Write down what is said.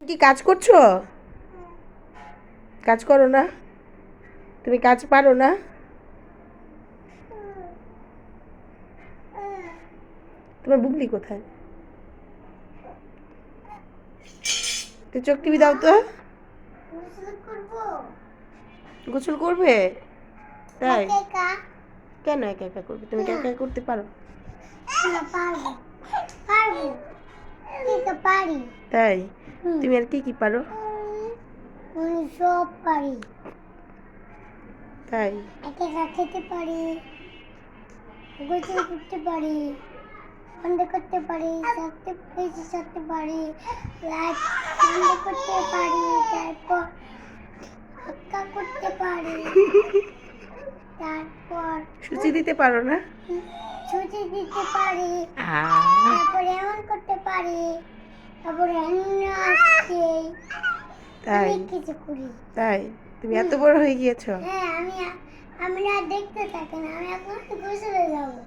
কি কাজ করছো? কাজ করো না? তুমি কাজ পারো না? তোমার বুবলি কোথায়? তুই চোখ টিভি দাও তো। গোসল করবে? তাই? কেন একা একা করবে? তুমি কি একা একা করতে পারো? তাই? তুমি আর কি কি পারো? সব পারি। তাই? একা একা খেতে পারি, গোসল করতে পারি, বন্ধ করতে পারি, থাকতে পারি, লাইট বন্ধ করতে পারি, তারপর হাক্কা করতে পারি, তারপর সুচি দিতে পারো না? ছুটি দিতে পারি, আহ, তারপর এমন করতে পারি, তারপর রান্না আসছে, তাই? অনেক কিছু করি। তাই? তুমি এত বড় হয়ে গিয়েছো? হ্যাঁ, আমি আর দেখতে থাকি না, আমি এখন গোসলে যাবো।